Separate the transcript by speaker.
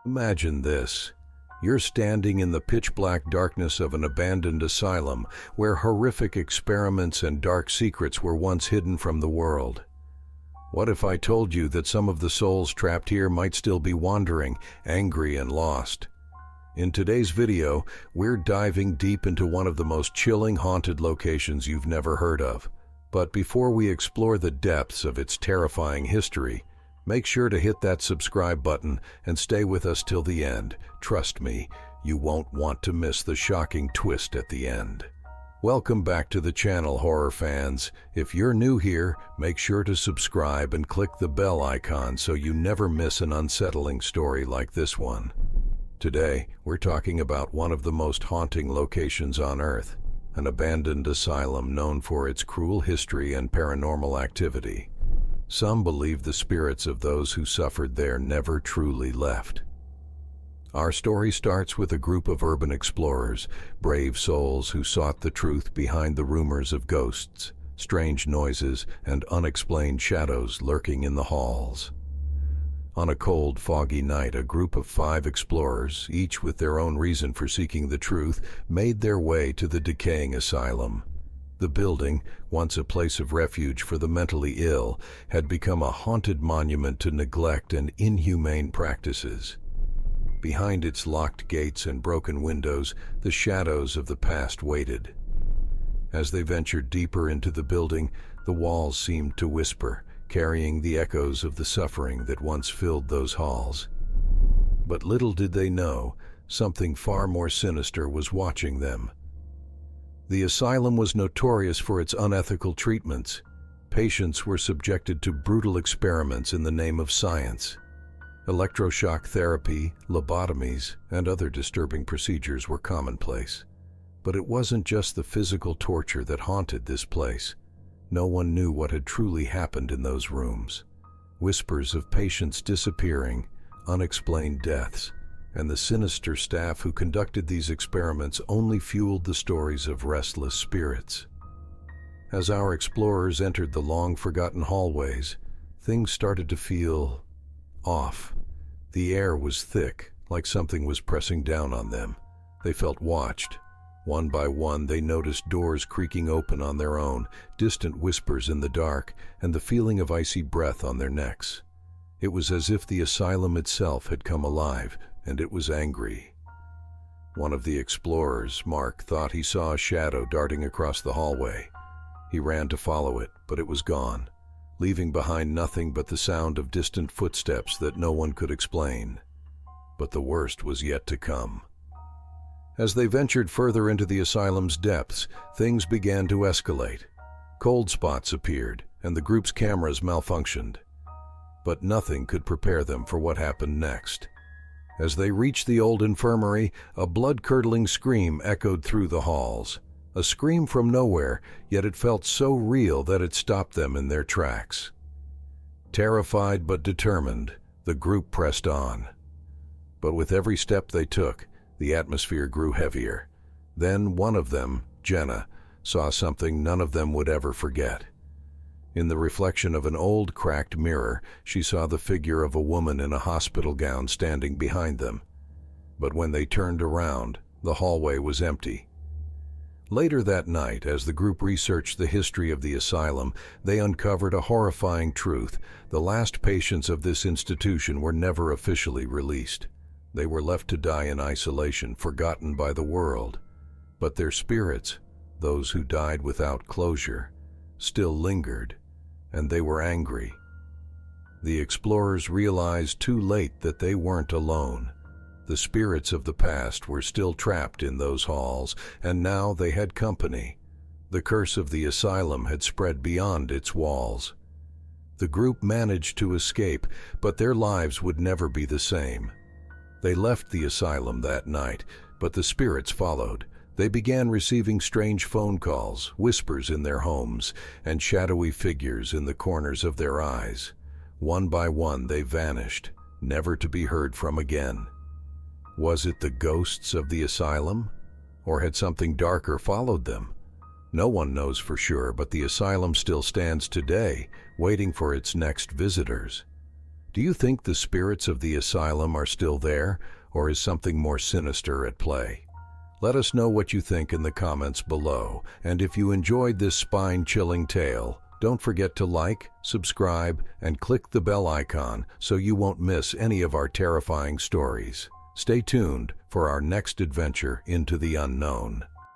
Speaker 1: Imagine this. You're standing in the pitch-black darkness of an abandoned asylum where horrific experiments and dark secrets were once hidden from the world. What if I told you that some of the souls trapped here might still be wandering, angry and lost? In today's video, we're diving deep into one of the most chilling haunted locations you've never heard of. But before we explore the depths of its terrifying history, make sure to hit that subscribe button and stay with us till the end. Trust me, you won't want to miss the shocking twist at the end. Welcome back to the channel, horror fans. If you're new here, make sure to subscribe and click the bell icon so you never miss an unsettling story like this one. Today, we're talking about one of the most haunting locations on Earth, an abandoned asylum known for its cruel history and paranormal activity. Some believe the spirits of those who suffered there never truly left. Our story starts with a group of urban explorers, brave souls who sought the truth behind the rumors of ghosts, strange noises, and unexplained shadows lurking in the halls. On a cold, foggy night, a group of 5 explorers, each with their own reason for seeking the truth, made their way to the decaying asylum. The building, once a place of refuge for the mentally ill, had become a haunted monument to neglect and inhumane practices. Behind its locked gates and broken windows, the shadows of the past waited. As they ventured deeper into the building, the walls seemed to whisper, carrying the echoes of the suffering that once filled those halls. But little did they know, something far more sinister was watching them. The asylum was notorious for its unethical treatments. Patients were subjected to brutal experiments in the name of science. Electroshock therapy, lobotomies, and other disturbing procedures were commonplace. But it wasn't just the physical torture that haunted this place. No one knew what had truly happened in those rooms. Whispers of patients disappearing, unexplained deaths, and the sinister staff who conducted these experiments only fueled the stories of restless spirits. As our explorers entered the long-forgotten hallways, things started to feel off. The air was thick, like something was pressing down on them. They felt watched. One by one, they noticed doors creaking open on their own, distant whispers in the dark, and the feeling of icy breath on their necks. It was as if the asylum itself had come alive, and it was angry. One of the explorers, Mark, thought he saw a shadow darting across the hallway. He ran to follow it, but it was gone, leaving behind nothing but the sound of distant footsteps that no one could explain. But the worst was yet to come. As they ventured further into the asylum's depths, things began to escalate. Cold spots appeared, and the group's cameras malfunctioned. But nothing could prepare them for what happened next. As they reached the old infirmary, a blood-curdling scream echoed through the halls. A scream from nowhere, yet it felt so real that it stopped them in their tracks. Terrified but determined, the group pressed on. But with every step they took, the atmosphere grew heavier. Then one of them, Jenna, saw something none of them would ever forget. In the reflection of an old, cracked mirror, she saw the figure of a woman in a hospital gown standing behind them. But when they turned around, the hallway was empty. Later that night, as the group researched the history of the asylum, they uncovered a horrifying truth. The last patients of this institution were never officially released. They were left to die in isolation, forgotten by the world. But their spirits, those who died without closure, still lingered, and they were angry. The explorers realized too late that they weren't alone. The spirits of the past were still trapped in those halls, and now they had company. The curse of the asylum had spread beyond its walls. The group managed to escape, but their lives would never be the same. They left the asylum that night, but the spirits followed. They began receiving strange phone calls, whispers in their homes, and shadowy figures in the corners of their eyes. One by one they vanished, never to be heard from again. Was it the ghosts of the asylum? Or had something darker followed them? No one knows for sure, but the asylum still stands today, waiting for its next visitors. Do you think the spirits of the asylum are still there, or is something more sinister at play? Let us know what you think in the comments below, and if you enjoyed this spine-chilling tale, don't forget to like, subscribe, and click the bell icon so you won't miss any of our terrifying stories. Stay tuned for our next adventure into the unknown.